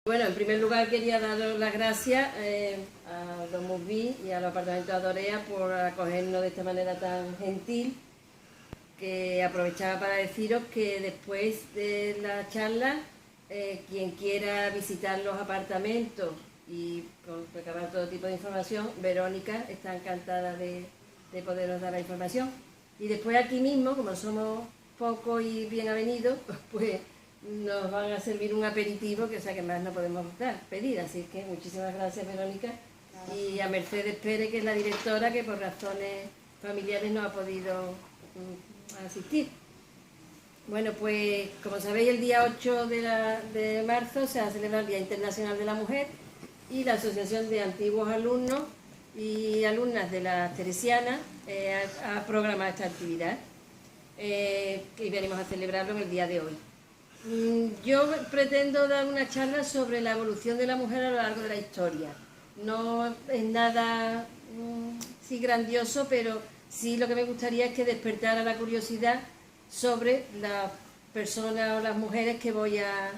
Bueno, en primer lugar quería daros las gracias a Don Murví y a los apartamentos de Adorea por acogernos de esta manera tan gentil, que aprovechaba para deciros que después de la charla, quien quiera visitar los apartamentos y recabar todo tipo de información, Verónica está encantada de poderos dar la información. Y después aquí mismo, como somos pocos y bien avenidos, pues nos van a servir un aperitivo, que o sea que más no podemos pedir, así que muchísimas gracias, Verónica, y a Mercedes Pérez, que es la directora, que por razones familiares no ha podido asistir. Bueno, pues como sabéis, el día 8 de marzo se va a celebrar el Día Internacional de la Mujer, y la Asociación de Antiguos Alumnos y Alumnas de las Teresianas ha programado esta actividad, y venimos a celebrarlo en el día de hoy. Yo pretendo dar una charla sobre la evolución de la mujer a lo largo de la historia. No es nada sí grandioso, pero sí lo que me gustaría es que despertara la curiosidad sobre las personas o las mujeres que voy a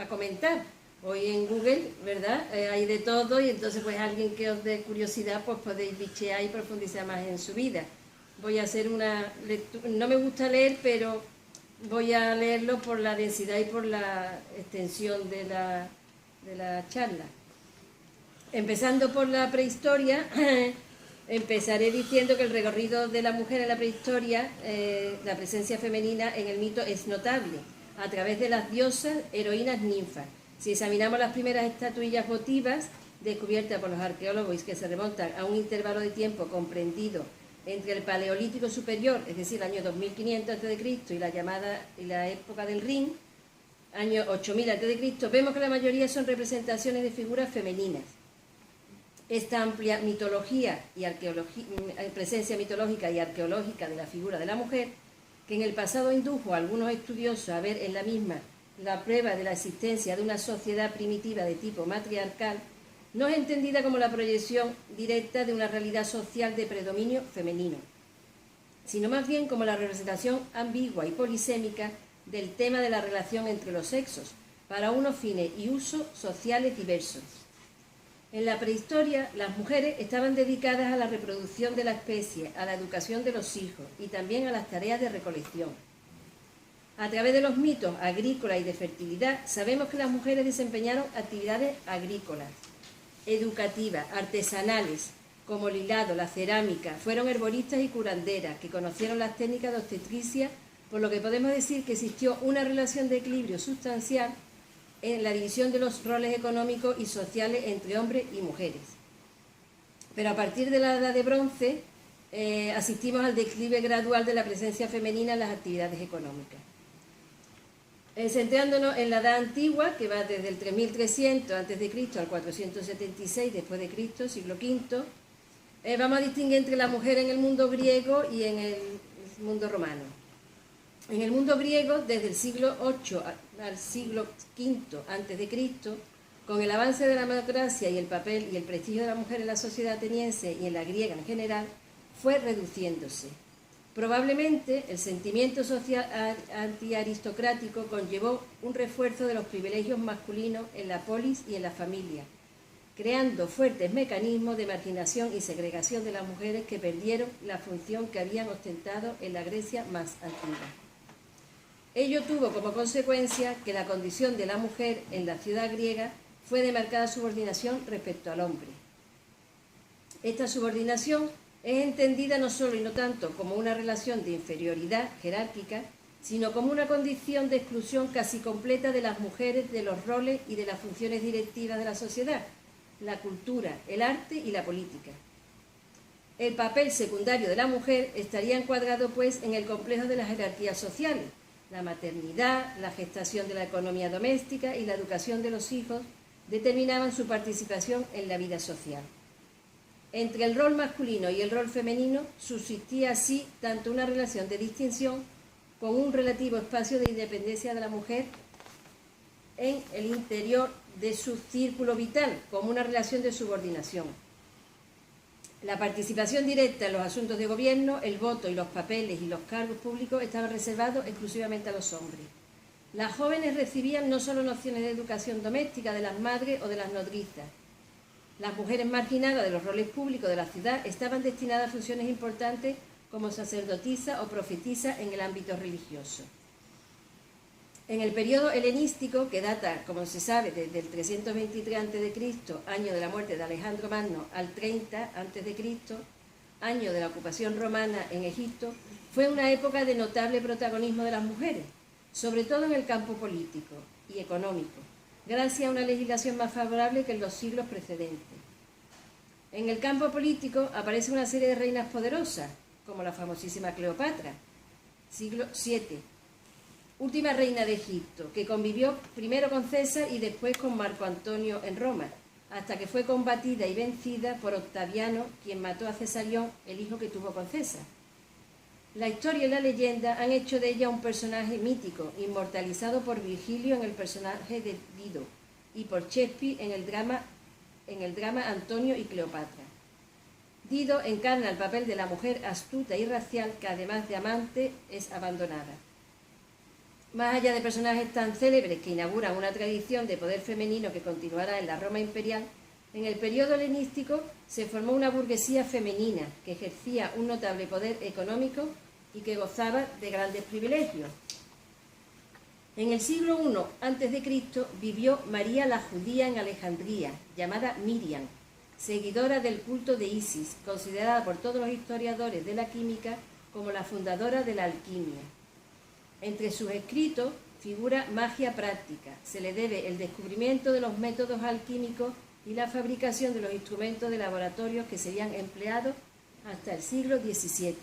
comentar. Hoy en Google, ¿verdad? Hay de todo, y entonces pues alguien que os dé curiosidad, pues podéis bichear y profundizar más en su vida. Voy a hacer una lectura, no me gusta leer, pero voy a leerlo por la densidad y por la extensión de la charla. Empezando por la prehistoria, empezaré diciendo que el recorrido de la mujer en la prehistoria, la presencia femenina en el mito es notable, a través de las diosas, heroínas, ninfas. Si examinamos las primeras estatuillas votivas descubiertas por los arqueólogos y que se remontan a un intervalo de tiempo comprendido entre el Paleolítico Superior, es decir, el año 2500 a.C., y la época del Rin, año 8000 a.C., vemos que la mayoría son representaciones de figuras femeninas. Esta amplia mitología y presencia mitológica y arqueológica de la figura de la mujer, que en el pasado indujo a algunos estudiosos a ver en la misma la prueba de la existencia de una sociedad primitiva de tipo matriarcal, no es entendida como la proyección directa de una realidad social de predominio femenino, sino más bien como la representación ambigua y polisémica del tema de la relación entre los sexos, para unos fines y usos sociales diversos. En la prehistoria, las mujeres estaban dedicadas a la reproducción de la especie, a la educación de los hijos y también a las tareas de recolección. A través de los mitos agrícolas y de fertilidad, sabemos que las mujeres desempeñaron actividades agrícolas, educativas, artesanales, como el hilado, la cerámica, fueron herboristas y curanderas, que conocieron las técnicas de obstetricia, por lo que podemos decir que existió una relación de equilibrio sustancial en la división de los roles económicos y sociales entre hombres y mujeres. Pero a partir de la Edad de Bronce asistimos al declive gradual de la presencia femenina en las actividades económicas. Centrándonos en la Edad Antigua, que va desde el 3300 a.C. al 476 después de Cristo, siglo V, vamos a distinguir entre la mujer en el mundo griego y en el mundo romano. En el mundo griego, desde el siglo VIII al siglo V a.C., con el avance de la democracia y el papel y el prestigio de la mujer en la sociedad ateniense y en la griega en general, fue reduciéndose. Probablemente el sentimiento social antiaristocrático conllevó un refuerzo de los privilegios masculinos en la polis y en la familia, creando fuertes mecanismos de marginación y segregación de las mujeres que perdieron la función que habían ostentado en la Grecia más antigua. Ello tuvo como consecuencia que la condición de la mujer en la ciudad griega fue de marcada subordinación respecto al hombre. Esta subordinación es entendida no solo y no tanto como una relación de inferioridad jerárquica, sino como una condición de exclusión casi completa de las mujeres de los roles y de las funciones directivas de la sociedad, la cultura, el arte y la política. El papel secundario de la mujer estaría encuadrado, pues, en el complejo de las jerarquías sociales. La maternidad, la gestación de la economía doméstica y la educación de los hijos determinaban su participación en la vida social. Entre el rol masculino y el rol femenino subsistía así tanto una relación de distinción con un relativo espacio de independencia de la mujer en el interior de su círculo vital, como una relación de subordinación. La participación directa en los asuntos de gobierno, el voto y los papeles y los cargos públicos estaban reservados exclusivamente a los hombres. Las jóvenes recibían no solo nociones de educación doméstica de las madres o de las nodrizas. Las mujeres marginadas de los roles públicos de la ciudad estaban destinadas a funciones importantes como sacerdotisa o profetisa en el ámbito religioso. En el periodo helenístico, que data, como se sabe, desde el 323 a.C., año de la muerte de Alejandro Magno, al 30 a.C., año de la ocupación romana en Egipto, fue una época de notable protagonismo de las mujeres, sobre todo en el campo político y económico, gracias a una legislación más favorable que en los siglos precedentes. En el campo político aparece una serie de reinas poderosas, como la famosísima Cleopatra, siglo VII, última reina de Egipto, que convivió primero con César y después con Marco Antonio en Roma, hasta que fue combatida y vencida por Octaviano, quien mató a Cesarión, el hijo que tuvo con César. La historia y la leyenda han hecho de ella un personaje mítico, inmortalizado por Virgilio en el personaje de Dido y por Shakespeare en el drama Antonio y Cleopatra. Dido encarna el papel de la mujer astuta y racial que, además de amante, es abandonada. Más allá de personajes tan célebres que inauguran una tradición de poder femenino que continuará en la Roma imperial, en el periodo helenístico se formó una burguesía femenina que ejercía un notable poder económico y que gozaba de grandes privilegios. En el siglo I a.C. vivió María la Judía en Alejandría, llamada Miriam, seguidora del culto de Isis, considerada por todos los historiadores de la química como la fundadora de la alquimia. Entre sus escritos figura Magia práctica. Se le debe el descubrimiento de los métodos alquímicos y la fabricación de los instrumentos de laboratorio que serían empleados hasta el siglo XVII.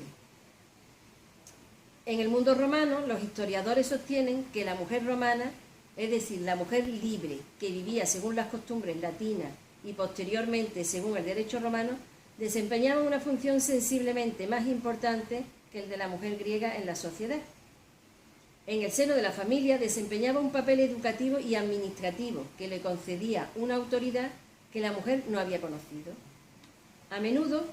En el mundo romano, los historiadores sostienen que la mujer romana, es decir, la mujer libre que vivía según las costumbres latinas y posteriormente según el derecho romano, desempeñaba una función sensiblemente más importante que el de la mujer griega en la sociedad. En el seno de la familia desempeñaba un papel educativo y administrativo que le concedía una autoridad que la mujer no había conocido. A menudo,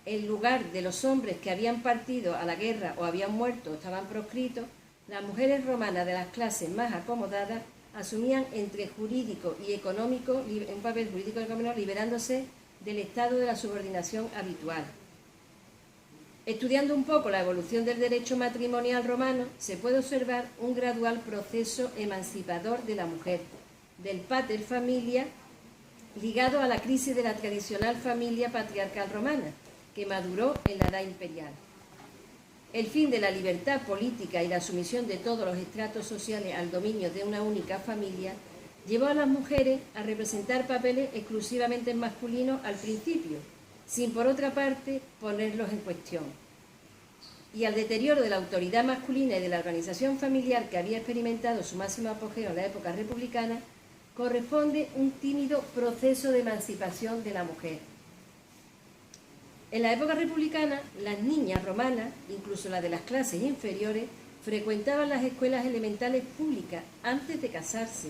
en lugar de los hombres que habían partido a la guerra o habían muerto o estaban proscritos, las mujeres romanas de las clases más acomodadas asumían entre jurídico y económico un papel jurídico y económico, liberándose del estado de la subordinación habitual. Estudiando un poco la evolución del derecho matrimonial romano, se puede observar un gradual proceso emancipador de la mujer, del pater familia, ligado a la crisis de la tradicional familia patriarcal romana, que maduró en la edad imperial. El fin de la libertad política y la sumisión de todos los estratos sociales al dominio de una única familia llevó a las mujeres a representar papeles exclusivamente masculinos al principio, sin por otra parte ponerlos en cuestión. Y al deterioro de la autoridad masculina y de la organización familiar que había experimentado su máximo apogeo en la época republicana, corresponde un tímido proceso de emancipación de la mujer. En la época republicana, las niñas romanas, incluso las de las clases inferiores, frecuentaban las escuelas elementales públicas antes de casarse.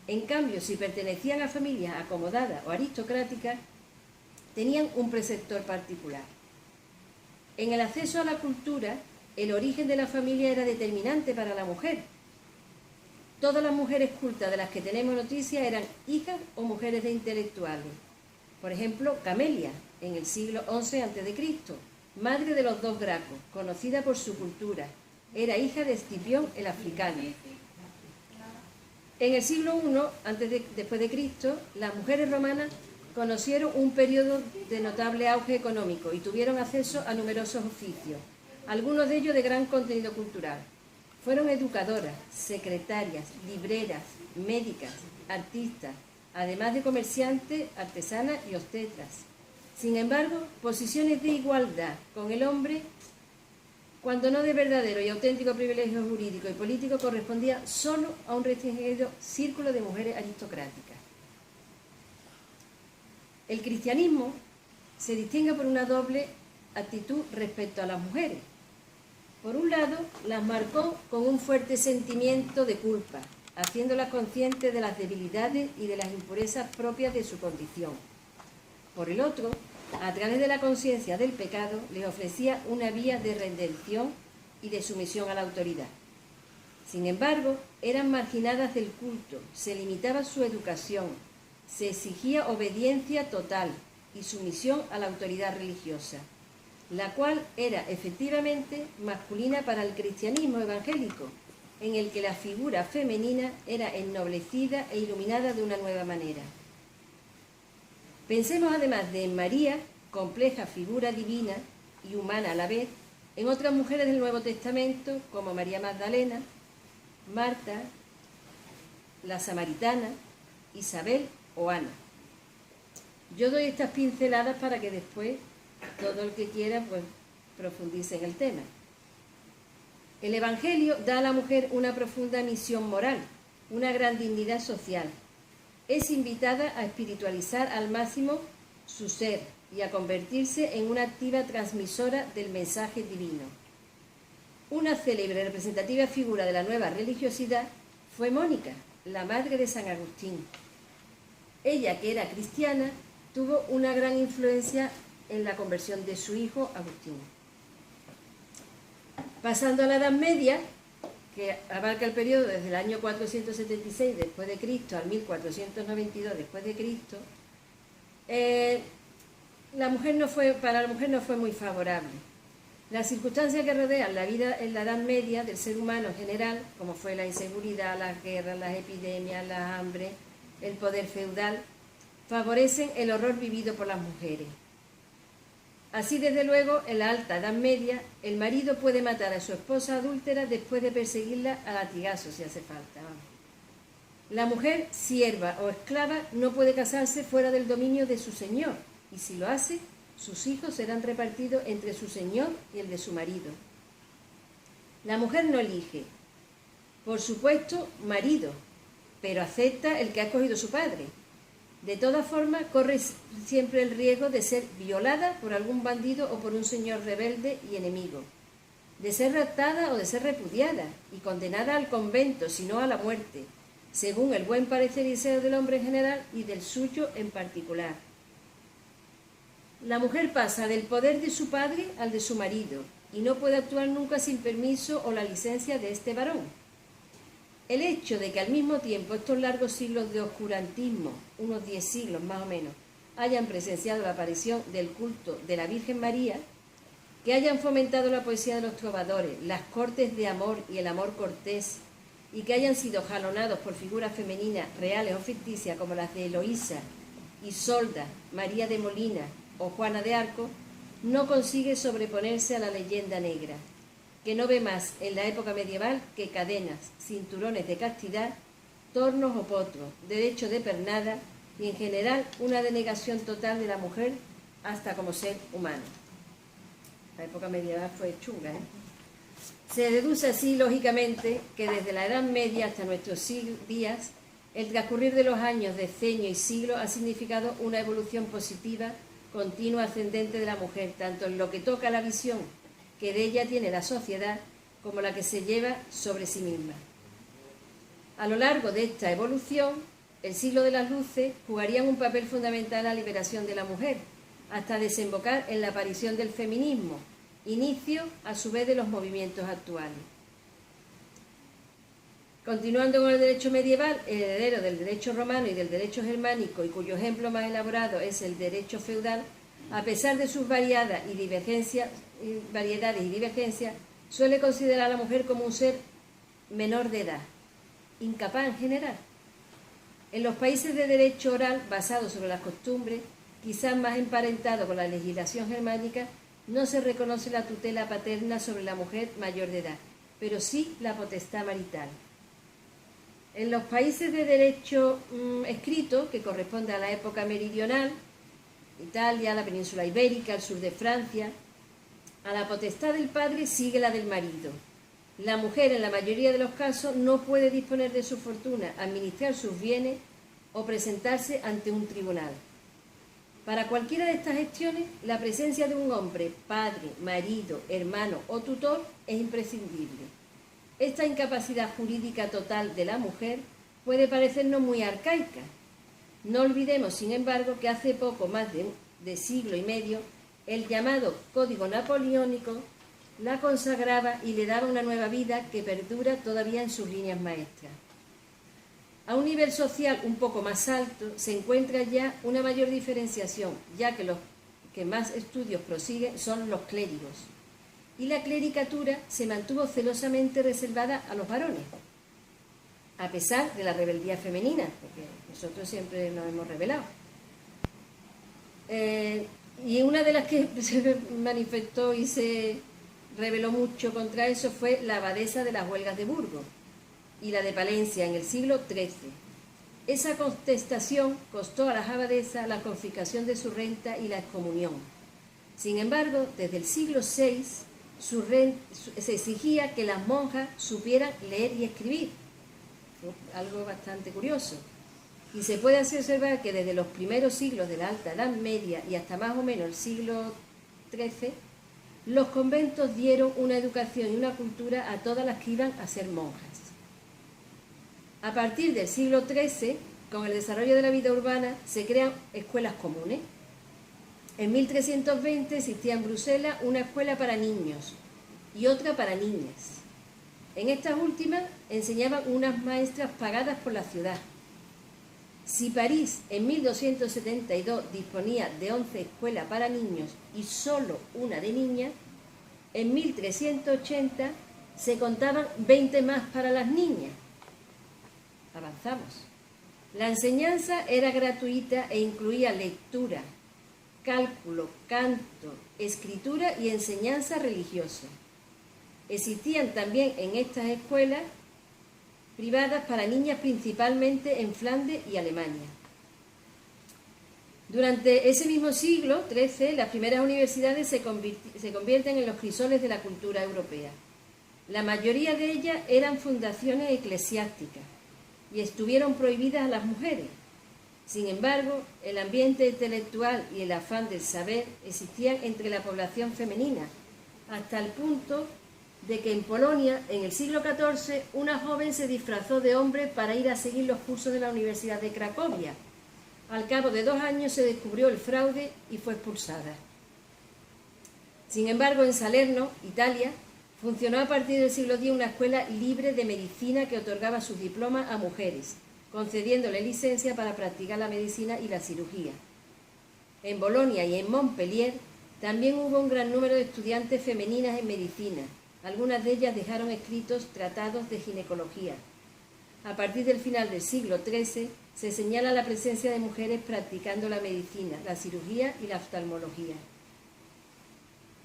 En cambio, si pertenecían a familias acomodadas o aristocráticas, tenían un preceptor particular. En el acceso a la cultura, el origen de la familia era determinante para la mujer. Todas las mujeres cultas de las que tenemos noticia eran hijas o mujeres de intelectuales. Por ejemplo, Camelia, en el siglo XI a.C., madre de los dos Gracos, conocida por su cultura, era hija de Escipión el africano. En el siglo I, después de Cristo, las mujeres romanas conocieron un periodo de notable auge económico y tuvieron acceso a numerosos oficios, algunos de ellos de gran contenido cultural. Fueron educadoras, secretarias, libreras, médicas, artistas, además de comerciantes, artesanas y obstetras. Sin embargo, posiciones de igualdad con el hombre, cuando no de verdadero y auténtico privilegio jurídico y político, correspondía solo a un restringido círculo de mujeres aristocráticas. El cristianismo se distingue por una doble actitud respecto a las mujeres. Por un lado, las marcó con un fuerte sentimiento de culpa, haciéndolas conscientes de las debilidades y de las impurezas propias de su condición. Por el otro, a través de la conciencia del pecado, les ofrecía una vía de redención y de sumisión a la autoridad. Sin embargo, eran marginadas del culto, se limitaba su educación, se exigía obediencia total y sumisión a la autoridad religiosa, la cual era efectivamente masculina para el cristianismo evangélico, en el que la figura femenina era ennoblecida e iluminada de una nueva manera. Pensemos además de en María, compleja figura divina y humana a la vez, en otras mujeres del Nuevo Testamento como María Magdalena, Marta, la Samaritana, Isabel o Ana. Yo doy estas pinceladas para que después todo el que quiera pues profundice en el tema. El Evangelio da a la mujer una profunda misión moral, una gran dignidad social. Es invitada a espiritualizar al máximo su ser y a convertirse en una activa transmisora del mensaje divino. Una célebre y representativa figura de la nueva religiosidad fue Mónica, la madre de San Agustín. Ella, que era cristiana, tuvo una gran influencia en la conversión de su hijo Agustín. Pasando a la Edad Media, que abarca el periodo desde el año 476 después de Cristo al 1492 después de Cristo, para la mujer no fue muy favorable. Las circunstancias que rodean la vida en la Edad Media del ser humano en general, como fue la inseguridad, las guerras, las epidemias, la hambre, el poder feudal, favorecen el horror vivido por las mujeres. Así, desde luego, en la Alta Edad Media, el marido puede matar a su esposa adúltera después de perseguirla a latigazos si hace falta. La mujer, sierva o esclava, no puede casarse fuera del dominio de su señor, y si lo hace, sus hijos serán repartidos entre su señor y el de su marido. La mujer no elige, por supuesto, marido, pero acepta el que ha escogido su padre. De todas formas, corre siempre el riesgo de ser violada por algún bandido o por un señor rebelde y enemigo, de ser raptada o de ser repudiada y condenada al convento, si no a la muerte, según el buen parecer y deseo del hombre en general y del suyo en particular. La mujer pasa del poder de su padre al de su marido y no puede actuar nunca sin permiso o la licencia de este varón. El hecho de que al mismo tiempo estos largos siglos de oscurantismo, unos 10 siglos más o menos, hayan presenciado la aparición del culto de la Virgen María, que hayan fomentado la poesía de los trovadores, las cortes de amor y el amor cortés, y que hayan sido jalonados por figuras femeninas reales o ficticias como las de Eloísa, Isolda, María de Molina o Juana de Arco, no consigue sobreponerse a la leyenda negra, que no ve más en la época medieval que cadenas, cinturones de castidad, tornos o potros, derecho de pernada y en general una denegación total de la mujer hasta como ser humano. La época medieval fue chunga, ¿eh? Se deduce así, lógicamente, que desde la Edad Media hasta nuestros días, el transcurrir de los años, decenio y siglos ha significado una evolución positiva, continua, ascendente de la mujer, tanto en lo que toca a la visión que de ella tiene la sociedad, como la que se lleva sobre sí misma. A lo largo de esta evolución, el siglo de las luces jugarían un papel fundamental en la liberación de la mujer, hasta desembocar en la aparición del feminismo, inicio a su vez de los movimientos actuales. Continuando con el derecho medieval, el heredero del derecho romano y del derecho germánico, y cuyo ejemplo más elaborado es el derecho feudal, a pesar de sus variedades y divergencias, suele considerar a la mujer como un ser menor de edad, incapaz en general. En los países de derecho oral, basado sobre las costumbres, quizás más emparentado con la legislación germánica, no se reconoce la tutela paterna sobre la mujer mayor de edad, pero sí la potestad marital. En los países de derecho escrito, que corresponde a la época meridional, Italia, la península ibérica, el sur de Francia, a la potestad del padre sigue la del marido. La mujer, en la mayoría de los casos, no puede disponer de su fortuna, administrar sus bienes o presentarse ante un tribunal. Para cualquiera de estas gestiones, la presencia de un hombre, padre, marido, hermano o tutor es imprescindible. Esta incapacidad jurídica total de la mujer puede parecernos muy arcaica. No olvidemos, sin embargo, que hace poco más de siglo y medio, el llamado Código Napoleónico la consagraba y le daba una nueva vida que perdura todavía en sus líneas maestras. A un nivel social un poco más alto se encuentra ya una mayor diferenciación, ya que los que más estudios prosiguen son los clérigos, y la clericatura se mantuvo celosamente reservada a los varones, a pesar de la rebeldía femenina, porque nosotros siempre nos hemos rebelado. Y una de las que se manifestó y se rebeló mucho contra eso fue la abadesa de las huelgas de Burgos y la de Palencia en el siglo XIII. Esa contestación costó a las abadesas la confiscación de su renta y la excomunión. Sin embargo, desde el siglo VI se exigía que las monjas supieran leer y escribir, algo bastante curioso. Y se puede así observar que desde los primeros siglos de la Alta Edad Media y hasta más o menos el siglo XIII, los conventos dieron una educación y una cultura a todas las que iban a ser monjas. A partir del siglo XIII, con el desarrollo de la vida urbana, se crean escuelas comunes. En 1320 existía en Bruselas una escuela para niños y otra para niñas. En estas últimas enseñaban unas maestras pagadas por la ciudad. Si París en 1272 disponía de 11 escuelas para niños y solo una de niñas, en 1380 se contaban 20 más para las niñas. Avanzamos. La enseñanza era gratuita e incluía lectura, cálculo, canto, escritura y enseñanza religiosa. Existían también en estas escuelas privadas para niñas principalmente en Flandes y Alemania. Durante ese mismo siglo XIII, las primeras universidades se convierten en los crisoles de la cultura europea. La mayoría de ellas eran fundaciones eclesiásticas y estuvieron prohibidas a las mujeres. Sin embargo, el ambiente intelectual y el afán del saber existían entre la población femenina, hasta el punto de que en Polonia, en el siglo XIV, una joven se disfrazó de hombre para ir a seguir los cursos de la Universidad de Cracovia. Al cabo de 2 años se descubrió el fraude y fue expulsada. Sin embargo, en Salerno, Italia, funcionó a partir del siglo X una escuela libre de medicina que otorgaba sus diplomas a mujeres, concediéndole licencia para practicar la medicina y la cirugía. En Bolonia y en Montpellier también hubo un gran número de estudiantes femeninas en medicina. Algunas de ellas dejaron escritos tratados de ginecología. A partir del final del siglo XIII se señala la presencia de mujeres practicando la medicina, la cirugía y la oftalmología.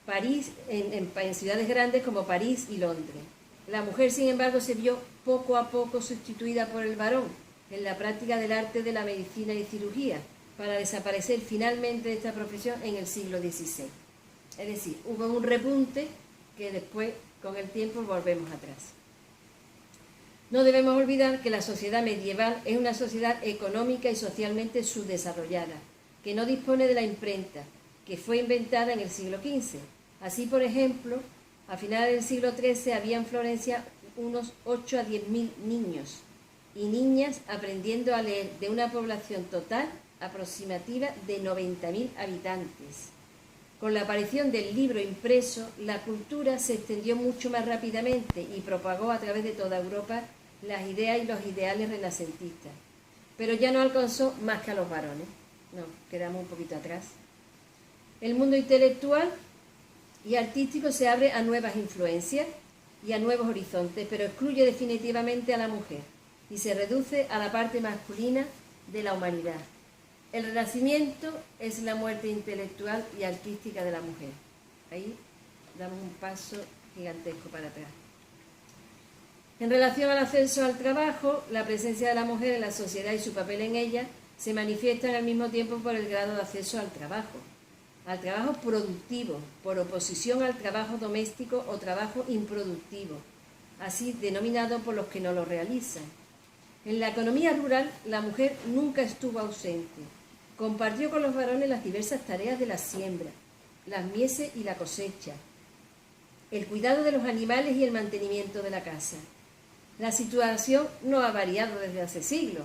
París, en ciudades grandes como París y Londres. La mujer, sin embargo, se vio poco a poco sustituida por el varón en la práctica del arte de la medicina y cirugía, para desaparecer finalmente de esta profesión en el siglo XVI. Es decir, hubo un repunte que después, con el tiempo, volvemos atrás. No debemos olvidar que la sociedad medieval es una sociedad económica y socialmente subdesarrollada, que no dispone de la imprenta, que fue inventada en el siglo XV. Así, por ejemplo, a finales del siglo XIII había en Florencia unos 8 a 10.000 niños y niñas aprendiendo a leer, de una población total aproximativa de 90.000 habitantes. Con la aparición del libro impreso, la cultura se extendió mucho más rápidamente y propagó a través de toda Europa las ideas y los ideales renacentistas. Pero ya no alcanzó más que a los varones. No, quedamos un poquito atrás. El mundo intelectual y artístico se abre a nuevas influencias y a nuevos horizontes, pero excluye definitivamente a la mujer y se reduce a la parte masculina de la humanidad. El Renacimiento es la muerte intelectual y artística de la mujer. Ahí damos un paso gigantesco para atrás. En relación al acceso al trabajo, la presencia de la mujer en la sociedad y su papel en ella se manifiestan al mismo tiempo por el grado de acceso al trabajo productivo, por oposición al trabajo doméstico o trabajo improductivo, así denominado por los que no lo realizan. En la economía rural, la mujer nunca estuvo ausente. Compartió con los varones las diversas tareas de la siembra, las mieses y la cosecha, el cuidado de los animales y el mantenimiento de la casa. La situación no ha variado desde hace siglos,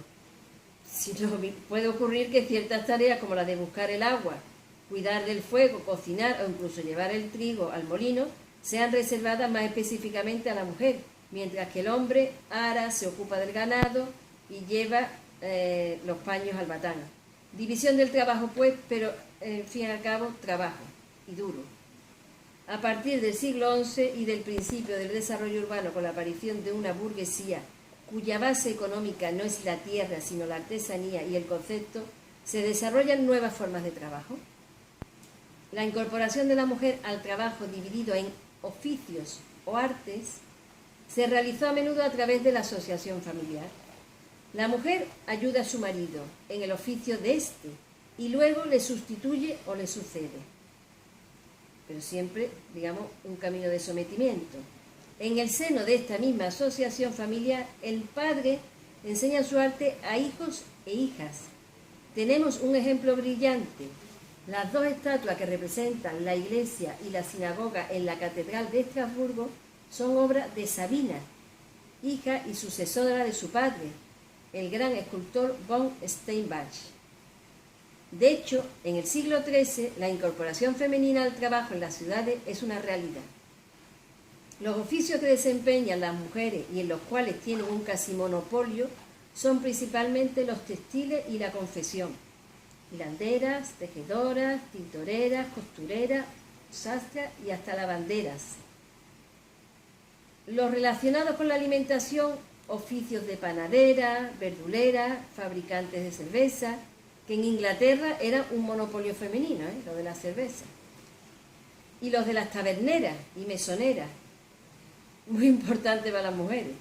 sino puede ocurrir que ciertas tareas como la de buscar el agua, cuidar del fuego, cocinar o incluso llevar el trigo al molino sean reservadas más específicamente a la mujer, mientras que el hombre ara, se ocupa del ganado y lleva los paños al batán. División del trabajo, pues, pero en fin y al cabo, trabajo, y duro. A partir del siglo XI y del principio del desarrollo urbano, con la aparición de una burguesía cuya base económica no es la tierra, sino la artesanía y el concepto, se desarrollan nuevas formas de trabajo. La incorporación de la mujer al trabajo dividido en oficios o artes se realizó a menudo a través de la asociación familiar. La mujer ayuda a su marido en el oficio de éste y luego le sustituye o le sucede. Pero siempre, digamos, un camino de sometimiento. En el seno de esta misma asociación familiar, el padre enseña su arte a hijos e hijas. Tenemos un ejemplo brillante. Las dos estatuas que representan la iglesia y la sinagoga en la catedral de Estrasburgo son obra de Sabina, hija y sucesora de su padre, el gran escultor von Steinbach. De hecho, en el siglo XIII, la incorporación femenina al trabajo en las ciudades es una realidad. Los oficios que desempeñan las mujeres y en los cuales tienen un casi monopolio son principalmente los textiles y la confección. Hilanderas, tejedoras, tintoreras, costureras, sastras y hasta lavanderas. Los relacionados con la alimentación, oficios de panadera, verdulera, fabricantes de cerveza, que en Inglaterra era un monopolio femenino, lo de la cerveza. Y los de las taberneras y mesoneras, muy importante para las mujeres.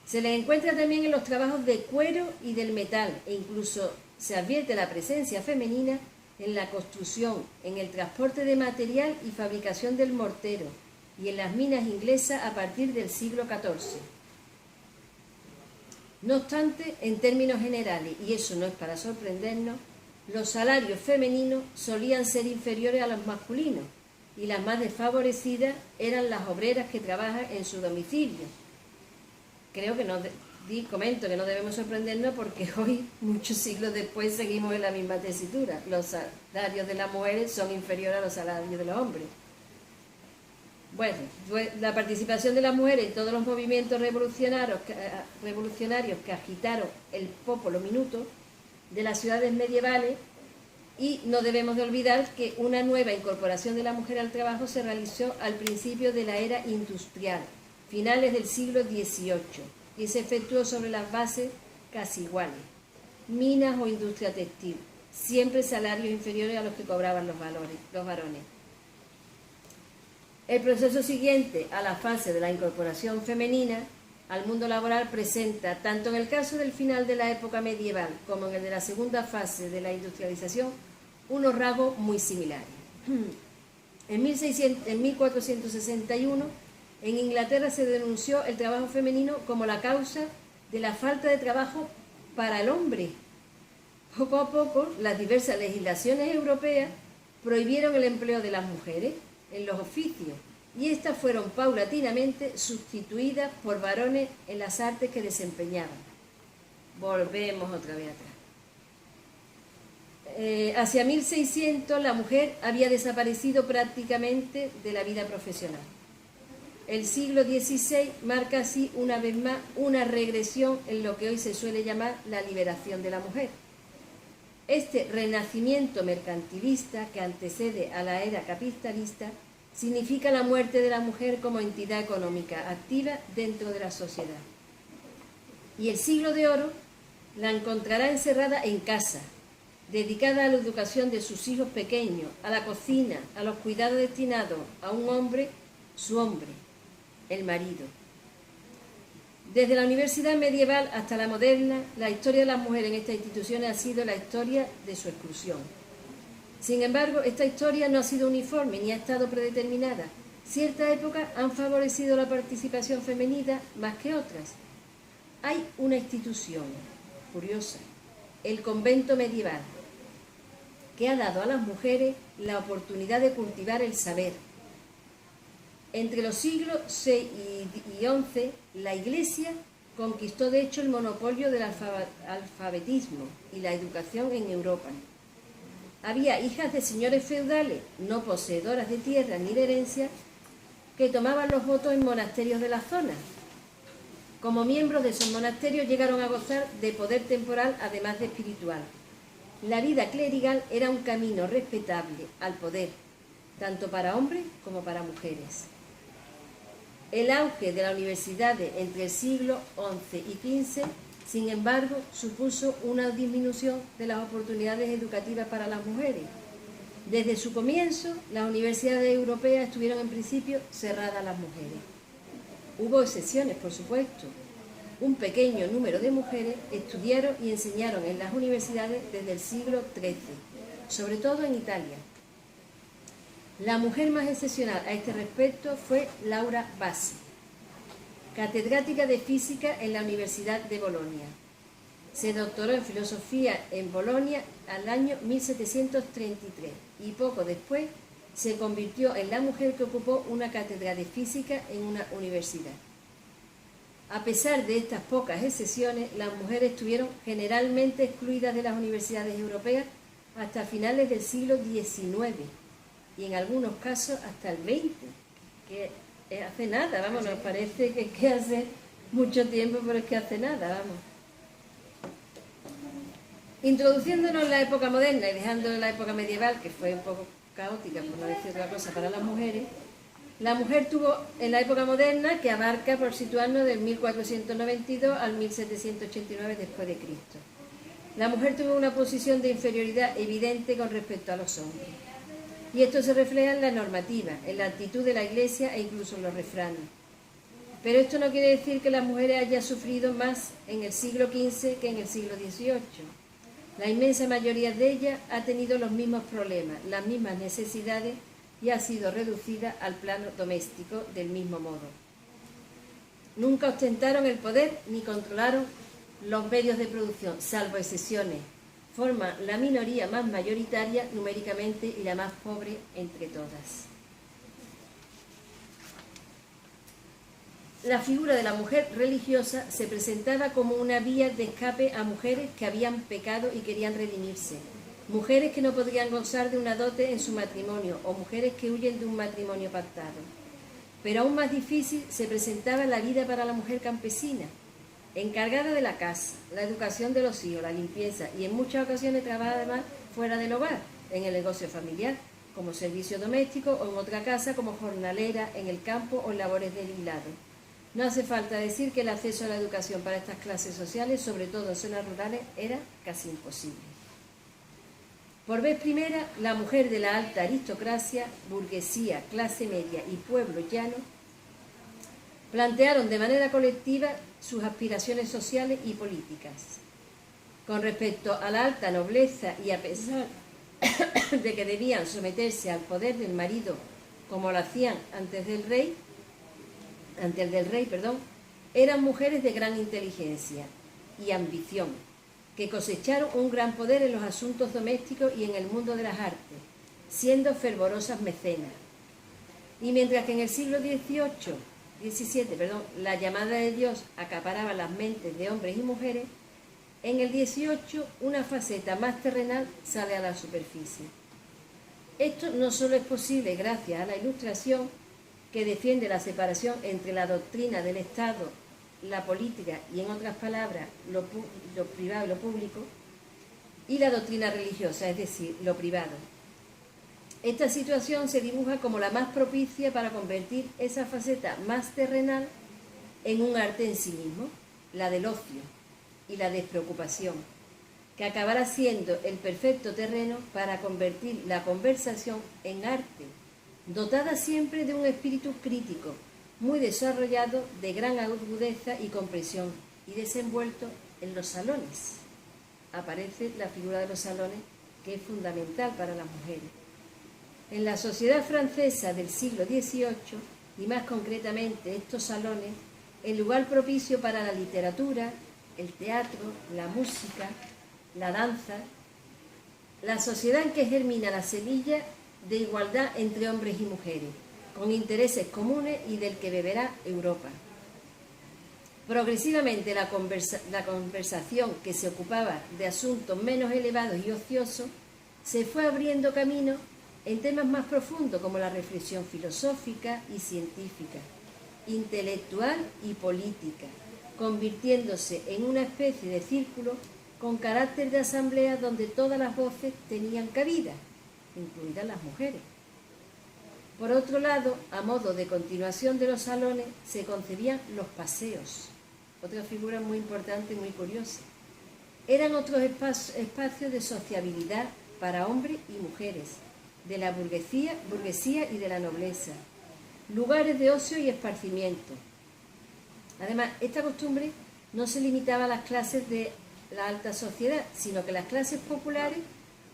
Se les encuentra también en los trabajos de cuero y del metal, e incluso se advierte la presencia femenina en la construcción, en el transporte de material y fabricación del mortero, y en las minas inglesas a partir del siglo XIV. No obstante, en términos generales, y eso no es para sorprendernos, los salarios femeninos solían ser inferiores a los masculinos, y las más desfavorecidas eran las obreras que trabajan en su domicilio. Creo que comento que no debemos sorprendernos porque hoy, muchos siglos después, seguimos en la misma tesitura. Los salarios de las mujeres son inferiores a los salarios de los hombres. Bueno, la participación de las mujeres en todos los movimientos revolucionarios que agitaron el popolo minuto de las ciudades medievales, y no debemos de olvidar que una nueva incorporación de la mujer al trabajo se realizó al principio de la era industrial, finales del siglo XVIII, y se efectuó sobre las bases casi iguales, minas o industria textil, siempre salarios inferiores a los que cobraban los varones. El proceso siguiente a la fase de la incorporación femenina al mundo laboral presenta, tanto en el caso del final de la época medieval como en el de la segunda fase de la industrialización, unos rasgos muy similares. En 1461, en Inglaterra se denunció el trabajo femenino como la causa de la falta de trabajo para el hombre. Poco a poco, las diversas legislaciones europeas prohibieron el empleo de las mujeres en los oficios, y estas fueron paulatinamente sustituidas por varones en las artes que desempeñaban. Volvemos otra vez atrás. Hacia 1600 la mujer había desaparecido prácticamente de la vida profesional. El siglo XVI marca así una vez más una regresión en lo que hoy se suele llamar la liberación de la mujer. Este renacimiento mercantilista que antecede a la era capitalista significa la muerte de la mujer como entidad económica activa dentro de la sociedad. Y el siglo de oro la encontrará encerrada en casa, dedicada a la educación de sus hijos pequeños, a la cocina, a los cuidados destinados a un hombre, su hombre, el marido. Desde la universidad medieval hasta la moderna, la historia de las mujeres en estas instituciones ha sido la historia de su exclusión. Sin embargo, esta historia no ha sido uniforme ni ha estado predeterminada. Ciertas épocas han favorecido la participación femenina más que otras. Hay una institución curiosa, el convento medieval, que ha dado a las mujeres la oportunidad de cultivar el saber. Entre los siglos VI y XI, la Iglesia conquistó de hecho el monopolio del alfabetismo y la educación en Europa. Había hijas de señores feudales, no poseedoras de tierra ni de herencia, que tomaban los votos en monasterios de la zona. Como miembros de esos monasterios llegaron a gozar de poder temporal, además de espiritual. La vida clerical era un camino respetable al poder, tanto para hombres como para mujeres. El auge de las universidades entre el siglo XI y XV, sin embargo, supuso una disminución de las oportunidades educativas para las mujeres. Desde su comienzo, las universidades europeas estuvieron en principio cerradas a las mujeres. Hubo excepciones, por supuesto. Un pequeño número de mujeres estudiaron y enseñaron en las universidades desde el siglo XIII, sobre todo en Italia. La mujer más excepcional a este respecto fue Laura Bassi, catedrática de física en la Universidad de Bolonia. Se doctoró en filosofía en Bolonia al año 1733 y poco después se convirtió en la mujer que ocupó una cátedra de física en una universidad. A pesar de estas pocas excepciones, las mujeres estuvieron generalmente excluidas de las universidades europeas hasta finales del siglo XIX y en algunos casos hasta el XX, que hace nada, vamos, nos parece que hace mucho tiempo, pero es que hace nada, vamos. Introduciéndonos en la época moderna y dejando la época medieval, que fue un poco caótica, por no decir otra cosa, para las mujeres, la mujer tuvo en la época moderna, que abarca por situarnos del 1492 al 1789 después de Cristo. La mujer tuvo una posición de inferioridad evidente con respecto a los hombres. Y esto se refleja en la normativa, en la actitud de la Iglesia e incluso en los refranes. Pero esto no quiere decir que las mujeres hayan sufrido más en el siglo XV que en el siglo XVIII. La inmensa mayoría de ellas ha tenido los mismos problemas, las mismas necesidades y ha sido reducida al plano doméstico del mismo modo. Nunca ostentaron el poder ni controlaron los medios de producción, salvo excepciones. Forman la minoría más mayoritaria numéricamente y la más pobre entre todas. La figura de la mujer religiosa se presentaba como una vía de escape a mujeres que habían pecado y querían redimirse, mujeres que no podrían gozar de una dote en su matrimonio o mujeres que huyen de un matrimonio pactado. Pero aún más difícil se presentaba la vida para la mujer campesina, encargada de la casa, la educación de los hijos, la limpieza y en muchas ocasiones trabaja además fuera del hogar, en el negocio familiar, como servicio doméstico o en otra casa como jornalera, en el campo o en labores de hilado. No hace falta decir que el acceso a la educación para estas clases sociales, sobre todo en zonas rurales, era casi imposible. Por vez primera, la mujer de la alta aristocracia, burguesía, clase media y pueblo llano plantearon de manera colectiva sus aspiraciones sociales y políticas. Con respecto a la alta nobleza y a pesar de que debían someterse al poder del marido como lo hacían ante el del rey, eran mujeres de gran inteligencia y ambición, que cosecharon un gran poder en los asuntos domésticos y en el mundo de las artes, siendo fervorosas mecenas. Y mientras que en el siglo XVII, la llamada de Dios acaparaba las mentes de hombres y mujeres, en el XVIII una faceta más terrenal sale a la superficie. Esto no solo es posible gracias a la Ilustración, que defiende la separación entre la doctrina del Estado, la política y, en otras palabras, lo privado y lo público, y la doctrina religiosa, es decir, lo privado. Esta situación se dibuja como la más propicia para convertir esa faceta más terrenal en un arte en sí mismo, la del ocio y la despreocupación, que acabará siendo el perfecto terreno para convertir la conversación en arte, dotada siempre de un espíritu crítico, muy desarrollado, de gran agudeza y comprensión, y desenvuelto en los salones. Aparece la figura de los salones, que es fundamental para las mujeres. En la sociedad francesa del siglo XVIII, y más concretamente estos salones, el lugar propicio para la literatura, el teatro, la música, la danza, la sociedad en que germina la semilla de igualdad entre hombres y mujeres, con intereses comunes y del que beberá Europa. Progresivamente la conversación que se ocupaba de asuntos menos elevados y ociosos se fue abriendo camino en temas más profundos como la reflexión filosófica y científica, intelectual y política, convirtiéndose en una especie de círculo con carácter de asamblea donde todas las voces tenían cabida, incluidas las mujeres. Por otro lado, a modo de continuación de los salones, se concebían los paseos, otra figura muy importante y muy curiosa. Eran otros espacios de sociabilidad para hombres y mujeres, de la burguesía y de la nobleza, lugares de ocio y esparcimiento. Además, esta costumbre no se limitaba a las clases de la alta sociedad, sino que las clases populares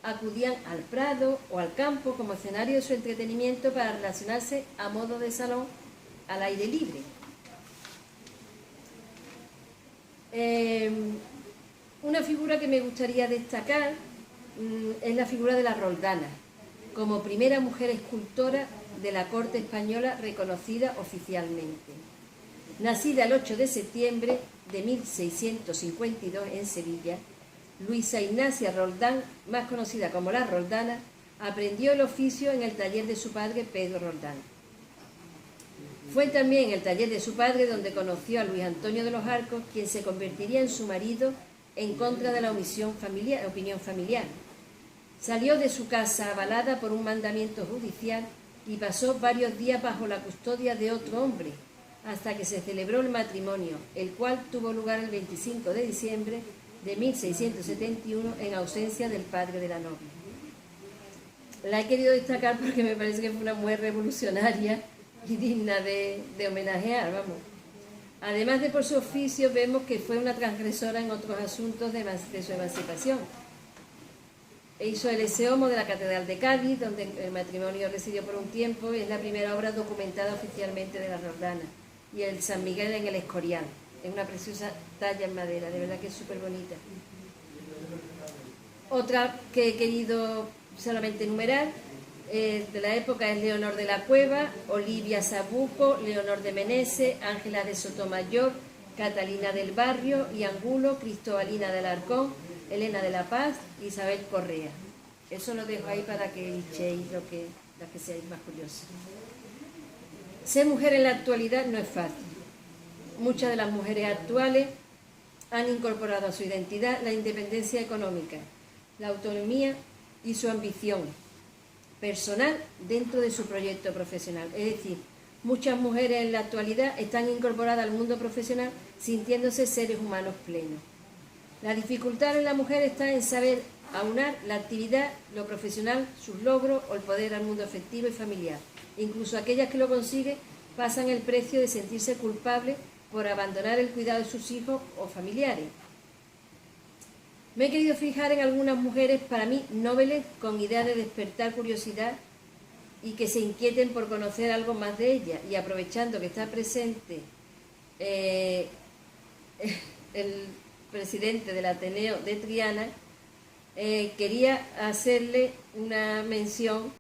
acudían al prado o al campo como escenario de su entretenimiento para relacionarse a modo de salón al aire libre. Una figura que me gustaría destacar es la figura de la Roldana, como primera mujer escultora de la corte española reconocida oficialmente. Nacida el 8 de septiembre de 1652 en Sevilla, Luisa Ignacia Roldán, más conocida como la Roldana, aprendió el oficio en el taller de su padre Pedro Roldán. Fue también en el taller de su padre donde conoció a Luis Antonio de los Arcos, quien se convertiría en su marido en contra de la opinión familiar. Salió de su casa avalada por un mandamiento judicial y pasó varios días bajo la custodia de otro hombre, hasta que se celebró el matrimonio, el cual tuvo lugar el 25 de diciembre de 1671 en ausencia del padre de la novia. La he querido destacar porque me parece que fue una mujer revolucionaria y digna de homenajear, vamos. Además de por su oficio, vemos que fue una transgresora en otros asuntos de su emancipación. Hizo el Eseomo de la Catedral de Cádiz, donde el matrimonio residió por un tiempo, y es la primera obra documentada oficialmente de la Roldana, y el San Miguel en el Escorial. Es una preciosa talla en madera, de verdad que es súper bonita. Otra que he querido solamente enumerar de la época es Leonor de la Cueva, Olivia Sabuco, Leonor de Meneses, Ángela de Sotomayor, Catalina del Barrio y Angulo, Cristobalina del Alarcón, Elena de la Paz, Isabel Correa. Eso lo dejo ahí para que echéis las que seáis más curiosos. Ser mujer en la actualidad no es fácil. Muchas de las mujeres actuales han incorporado a su identidad la independencia económica, la autonomía y su ambición personal dentro de su proyecto profesional. Es decir, muchas mujeres en la actualidad están incorporadas al mundo profesional sintiéndose seres humanos plenos. La dificultad en la mujer está en saber aunar la actividad, lo profesional, sus logros o el poder al mundo afectivo y familiar. Incluso aquellas que lo consiguen pasan el precio de sentirse culpables por abandonar el cuidado de sus hijos o familiares. Me he querido fijar en algunas mujeres, para mí, nobles, con idea de despertar curiosidad y que se inquieten por conocer algo más de ellas. Y aprovechando que está presente el presidente del Ateneo de Triana, quería hacerle una mención